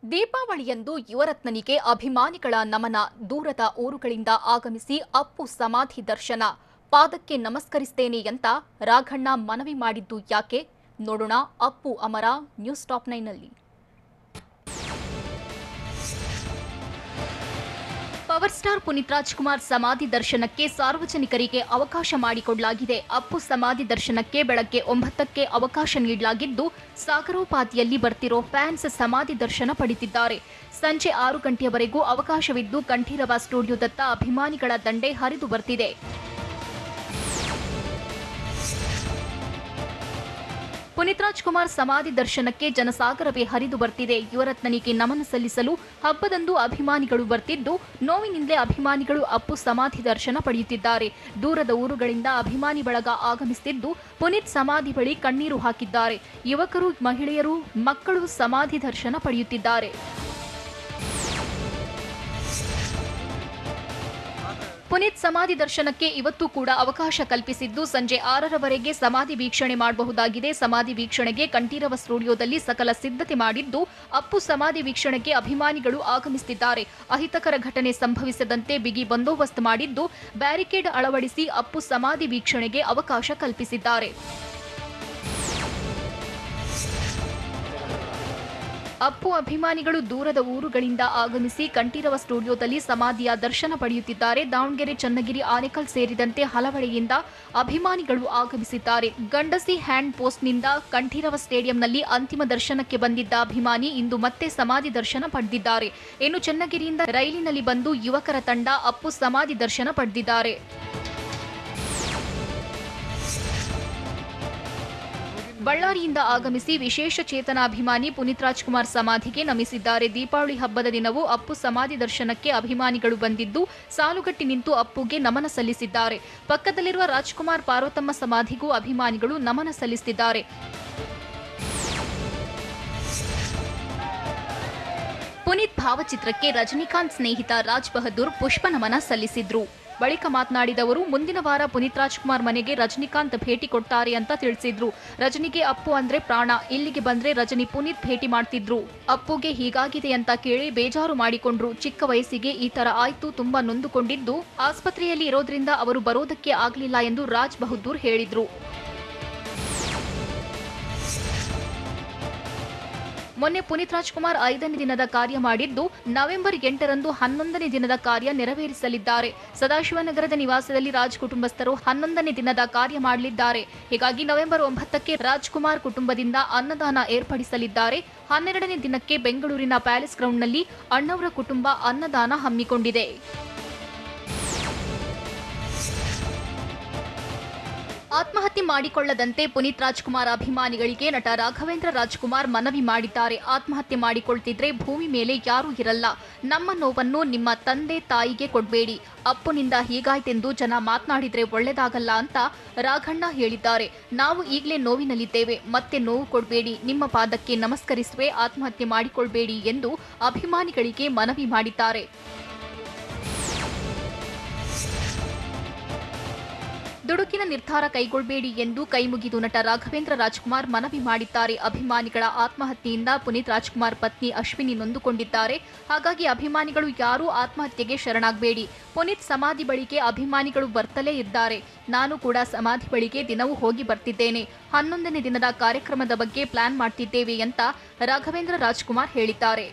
ದೀಪಾವಳಿಯಂದು ಯುವರತ್ನನಿಗೆ ಅಭಿಮಾನಿಗಳ ನಮನ. ದೂರದ ಊರುಗಳಿಂದ ಆಗಮಿಸಿ ಅಪ್ಪು ಸಮಾಧಿ ದರ್ಶನ. ಪಾದಕ್ಕೆ ನಮಸ್ಕರಿಸ್ತೇನೆ ಅಂತ ರಾಘಣ್ಣ ಮನವಿ ಮಾಡಿದ್ದು ಯಾಕೆ? ನೋಡೋಣ ಅಪ್ಪು ಅಮರ ನ್ಯೂಸ್ ಟಾಪ್ 9 ನಲ್ಲಿ. ಪವರ್ ಸ್ಟಾರ್ ಪುನೀತ್ ರಾಜ್ಕುಮಾರ್ ಸಮಾಧಿ ದರ್ಶನಕ್ಕೆ ಸಾರ್ವಜನಿಕರಿಗೆ ಅವಕಾಶ ಮಾಡಿಕೊಡಲಾಗಿದೆ. ಅಪ್ಪು ಸಮಾಧಿ ದರ್ಶನಕ್ಕೆ ಬೆಳಗ್ಗೆ 9ಕ್ಕೆ ಅವಕಾಶ ನೀಡಲಾಗಿದ್ದು, ಸಾಗರೋಪಾದಿಯಲ್ಲಿ ಬರ್ತಿರೋ ಫ್ಯಾನ್ಸ್ ಸಮಾಧಿ ದರ್ಶನ ಪಡೆದಿದ್ದಾರೆ. ಸಂಜೆ 6 ಗಂಟೆಯವರೆಗೂ ಅವಕಾಶವಿದ್ದು, ಕಂಠೀರವ ಸ್ಟುಡಿಯೋದತ್ತ ಅಭಿಮಾನಿಗಳ ದಂಡೇ ಹರಿದು ಬರ್ತಿದೆ. ಪುನೀತ್ ರಾಜ್ಕುಮಾರ್ ಸಮಾಧಿ ದರ್ಶನಕ್ಕೆ ಜನಸಾಗರವೇ ಹರಿದು ಬರ್ತಿದೆ. ಯುವರತ್ನನಿಗೆ ನಮನ ಸಲ್ಲಿಸಲು ಹಬ್ಬದಂದು ಅಭಿಮಾನಿಗಳು ಬರ್ತಿದ್ದು, ನೋವಿನಿಂದಲೇ ಅಭಿಮಾನಿಗಳು ಅಪ್ಪು ಸಮಾಧಿ ದರ್ಶನ ಪಡೆಯುತ್ತಿದ್ದಾರೆ. ದೂರದ ಊರುಗಳಿಂದ ಅಭಿಮಾನಿ ಬಳಗ ಆಗಮಿಸುತ್ತಿದ್ದು, ಪುನೀತ್ ಸಮಾಧಿ ಬಳಿ ಕಣ್ಣೀರು ಹಾಕಿದ್ದಾರೆ. ಯುವಕರು, ಮಹಿಳೆಯರು, ಮಕ್ಕಳು ಸಮಾಧಿ ದರ್ಶನ ಪಡೆಯುತ್ತಿದ್ದಾರೆ. ಪುನೀತ್ ಸಮಾಧಿ ದರ್ಶನಕ್ಕೆ ಇವತ್ತು ಕೂಡ ಅವಕಾಶ ಕಲ್ಪಿಸಿದ್ದು, ಸಂಜೆ 6ರವರೆಗೆ ಸಮಾಧಿ ವೀಕ್ಷಣೆ ಮಾಡಬಹುದಾಗಿದೆ. ಸಮಾಧಿ ವೀಕ್ಷಣೆಗೆ ಕಂಠೀರವ ಸ್ಟುಡಿಯೋದಲ್ಲಿ ಸಕಲ ಸಿದ್ಧತೆ ಮಾಡಿದ್ದು, ಅಪ್ಪು ಸಮಾಧಿ ವೀಕ್ಷಣೆಗೆ ಅಭಿಮಾನಿಗಳು ಆಗಮಿಸುತ್ತಿದ್ದಾರೆ. ಅಹಿತಕರ ಘಟನೆ ಸಂಭವಿಸದಂತೆ ಬಿಗಿ ಬಂದೋಬಸ್ತ್ ಮಾಡಿದ್ದು, ಬ್ಯಾರಿಕೇಡ್ ಅಳವಡಿಸಿ ಅಪ್ಪು ಸಮಾಧಿ ವೀಕ್ಷಣೆಗೆ ಅವಕಾಶ ಕಲ್ಪಿಸಿದ್ದಾರೆ. ಅಪ್ಪು ಅಭಿಮಾನಿಗಳು ದೂರದ ಊರುಗಳಿಂದ ಆಗಮಿಸಿ ಕಂಠೀರವ ಸ್ಟುಡಿಯೋದಲ್ಲಿ ಸಮಾಧಿಯ ದರ್ಶನ ಪಡೆಯುತ್ತಿದ್ದಾರೆ. ದಾವಣಗೆರೆ, ಚನ್ನಗಿರಿ, ಆನೇಕಲ್ ಸೇರಿದಂತೆ ಹಲವೆಡೆಯಿಂದ ಅಭಿಮಾನಿಗಳು ಆಗಮಿಸಿದ್ದಾರೆ. ಗಂಡಸಿ ಹ್ಯಾಂಡ್ ಪೋಸ್ಟ್ನಿಂದ ಕಂಠೀರವ ಸ್ಟೇಡಿಯಂನಲ್ಲಿ ಅಂತಿಮ ದರ್ಶನಕ್ಕೆ ಬಂದಿದ್ದ ಅಭಿಮಾನಿ ಇಂದು ಮತ್ತೆ ಸಮಾಧಿ ದರ್ಶನ ಪಡೆದಿದ್ದಾರೆ. ಇನ್ನು ಚನ್ನಗಿರಿಯಿಂದ ರೈಲಿನಲ್ಲಿ ಬಂದು ಯುವಕರ ತಂಡ ಅಪ್ಪು ಸಮಾಧಿ ದರ್ಶನ ಪಡೆದಿದ್ದಾರೆ. ಬಳ್ಳಾರಿಯಿಂದ ಆಗಮಿಸಿ ವಿಶೇಷ ಚೇತನ ಅಭಿಮಾನಿ ಪುನೀತ್ ರಾಜ್ಕುಮಾರ್ ಸಮಾಧಿಗೆ ನಮಿಸಿದ್ದಾರೆ. ದೀಪಾವಳಿ ಹಬ್ಬದ ದಿನವೂ ಅಪ್ಪು ಸಮಾಧಿ ದರ್ಶನಕ್ಕೆ ಅಭಿಮಾನಿಗಳು ಬಂದಿದ್ದು, ಸಾಲುಗಟ್ಟಿ ನಿಂತು ಅಪ್ಪುಗೆ ನಮನ ಸಲ್ಲಿಸಿದ್ದಾರೆ. ಪಕ್ಕದಲ್ಲಿರುವ ರಾಜ್ಕುಮಾರ್ ಪಾರ್ವತಮ್ಮ ಸಮಾಧಿಗೂ ಅಭಿಮಾನಿಗಳು ನಮನ ಸಲ್ಲಿಸಿದ್ದಾರೆ. ಪುನೀತ್ ಭಾವಚಿತ್ರಕ್ಕೆ ರಜನಿಕಾಂತ್ ಸ್ನೇಹಿತ ರಾಜ್ ಬಹದ್ದೂರ್ ಪುಷ್ಪ ನಮನ ಸಲ್ಲಿಸಿದ್ರು. ಬಳಿಕ ಮಾತನಾಡಿದವರು, ಮುಂದಿನ ವಾರ ಪುನೀತ್ ರಾಜ್ಕುಮಾರ್ ಮನೆಗೆ ರಜನಿಕಾಂತ್ ಭೇಟಿ ಕೊಡ್ತಾರೆ ಅಂತ ತಿಳಿಸಿದ್ರು. ರಜನಿಗೆ ಅಪ್ಪು ಅಂದ್ರೆ ಪ್ರಾಣ. ಇಲ್ಲಿಗೆ ಬಂದ್ರೆ ರಜನಿ ಪುನೀತ್ ಭೇಟಿ ಮಾಡ್ತಿದ್ರು. ಅಪ್ಪುಗೆ ಹೀಗಾಗಿದೆ ಅಂತ ಕೇಳಿ ಬೇಜಾರು ಮಾಡಿಕೊಂಡ್ರು. ಚಿಕ್ಕ ವಯಸ್ಸಿಗೆ ಈ ತರ ಆಯ್ತು, ತುಂಬಾ ನೊಂದುಕೊಂಡಿದ್ದು, ಆಸ್ಪತ್ರೆಯಲ್ಲಿ ಇರೋದ್ರಿಂದ ಅವರು ಬರೋದಕ್ಕೆ ಆಗ್ಲಿಲ್ಲ ಎಂದು ರಾಜ್ ಬಹದ್ದೂರ್ ಹೇಳಿದ್ರು. ಮೊನ್ನೆ ಪುನೀತ್ ರಾಜ್ಕುಮಾರ್ 5ನೇ ದಿನದ ಕಾರ್ಯ ಮಾಡಿದ್ದು, ನವೆಂಬರ್ 8ರಂದು 11ನೇ ದಿನದ ಕಾರ್ಯ ನೆರವೇರಿಸಲಿದ್ದಾರೆ. ಸದಾಶಿವನಗರದ ನಿವಾಸದಲ್ಲಿ ರಾಜ್ ಕುಟುಂಬಸ್ಥರು 11ನೇ ದಿನದ ಕಾರ್ಯ ಮಾಡಲಿದ್ದಾರೆ. ಹೀಗಾಗಿ ನವೆಂಬರ್ 9ಕ್ಕೆ ರಾಜ್ಕುಮಾರ್ ಕುಟುಂಬದಿಂದ ಅನ್ನದಾನ ಏರ್ಪಡಿಸಲಿದ್ದಾರೆ. 12ನೇ ದಿನಕ್ಕೆ ಬೆಂಗಳೂರಿನ ಪ್ಯಾಲೇಸ್ ಗ್ರೌಂಡ್ನಲ್ಲಿ ಅಣ್ಣವರ ಕುಟುಂಬ ಅನ್ನದಾನ ಹಮ್ಮಿಕೊಂಡಿದೆ. ಆತ್ಮಹತ್ಯೆ ಮಾಡಿಕೊಳ್ಳದಂತೆ ಪುನೀತ್ ರಾಜ್ಕುಮಾರ್ ಅಭಿಮಾನಿಗಳಿಗೆ ನಟ ರಾಘವೇಂದ್ರ ರಾಜ್ಕುಮಾರ್ ಮನವಿ ಮಾಡಿದ್ದಾರೆ. ಆತ್ಮಹತ್ಯೆ ಮಾಡಿಕೊಳ್ತಿದ್ರೆ ಭೂಮಿ ಮೇಲೆ ಯಾರೂ ಇರಲ್ಲ. ನಮ್ಮ ನೋವನ್ನು ನಿಮ್ಮ ತಂದೆ ತಾಯಿಗೆ ಕೊಡಬೇಡಿ. ಅಪ್ಪನಿಂದ ಹೀಗಾಯ್ತೆಂದು ಜನ ಮಾತನಾಡಿದ್ರೆ ಒಳ್ಳೆದಾಗಲ್ಲ ಅಂತ ರಾಘಣ್ಣ ಹೇಳಿದ್ದಾರೆ. ನಾವು ಈಗಲೇ ನೋವಿನಲ್ಲಿದ್ದೇವೆ, ಮತ್ತೆ ನೋವು ಕೊಡಬೇಡಿ. ನಿಮ್ಮ ಪಾದಕ್ಕೆ ನಮಸ್ಕರಿಸುವೆ, ಆತ್ಮಹತ್ಯೆ ಮಾಡಿಕೊಳ್ಬೇಡಿ ಎಂದು ಅಭಿಮಾನಿಗಳಿಗೆ ಮನವಿ ಮಾಡಿದ್ದಾರೆ. ದುಡುಕಿನ ನಿರ್ಧಾರ ಕೈಗೊಳ್ಳಬೇಡಿ ಎಂದು ಕೈಮುಗಿದು ನಟ ರಾಘವೇಂದ್ರ ರಾಜ್ಕುಮಾರ್ ಮನವಿ ಮಾಡಿದ್ದಾರೆ. ಅಭಿಮಾನಿಗಳ ಆತ್ಮಹತ್ಯೆಯಿಂದ ಪುನೀತ್ ರಾಜ್ಕುಮಾರ್ ಪತ್ನಿ ಅಶ್ವಿನಿ ನೊಂದುಕೊಂಡಿದ್ದಾರೆ. ಹಾಗಾಗಿ ಅಭಿಮಾನಿಗಳು ಯಾರೂ ಆತ್ಮಹತ್ಯೆಗೆ ಶರಣಾಗಬೇಡಿ. ಪುನೀತ್ ಸಮಾಧಿ ಬಳಿಗೆ ಅಭಿಮಾನಿಗಳು ಬರ್ತಲೇ ಇದ್ದಾರೆ. ನಾನು ಕೂಡ ಸಮಾಧಿ ಬಳಿಗೆ ದಿನವೂ ಹೋಗಿ ಬರ್ತಿದ್ದೇನೆ. 11ನೇ ದಿನದ ಕಾರ್ಯಕ್ರಮದ ಬಗ್ಗೆ ಪ್ಲಾನ್ ಮಾಡ್ತಿದ್ದೇವೆ ಅಂತ ರಾಘವೇಂದ್ರ ರಾಜ್ಕುಮಾರ್ ಹೇಳಿದ್ದಾರೆ.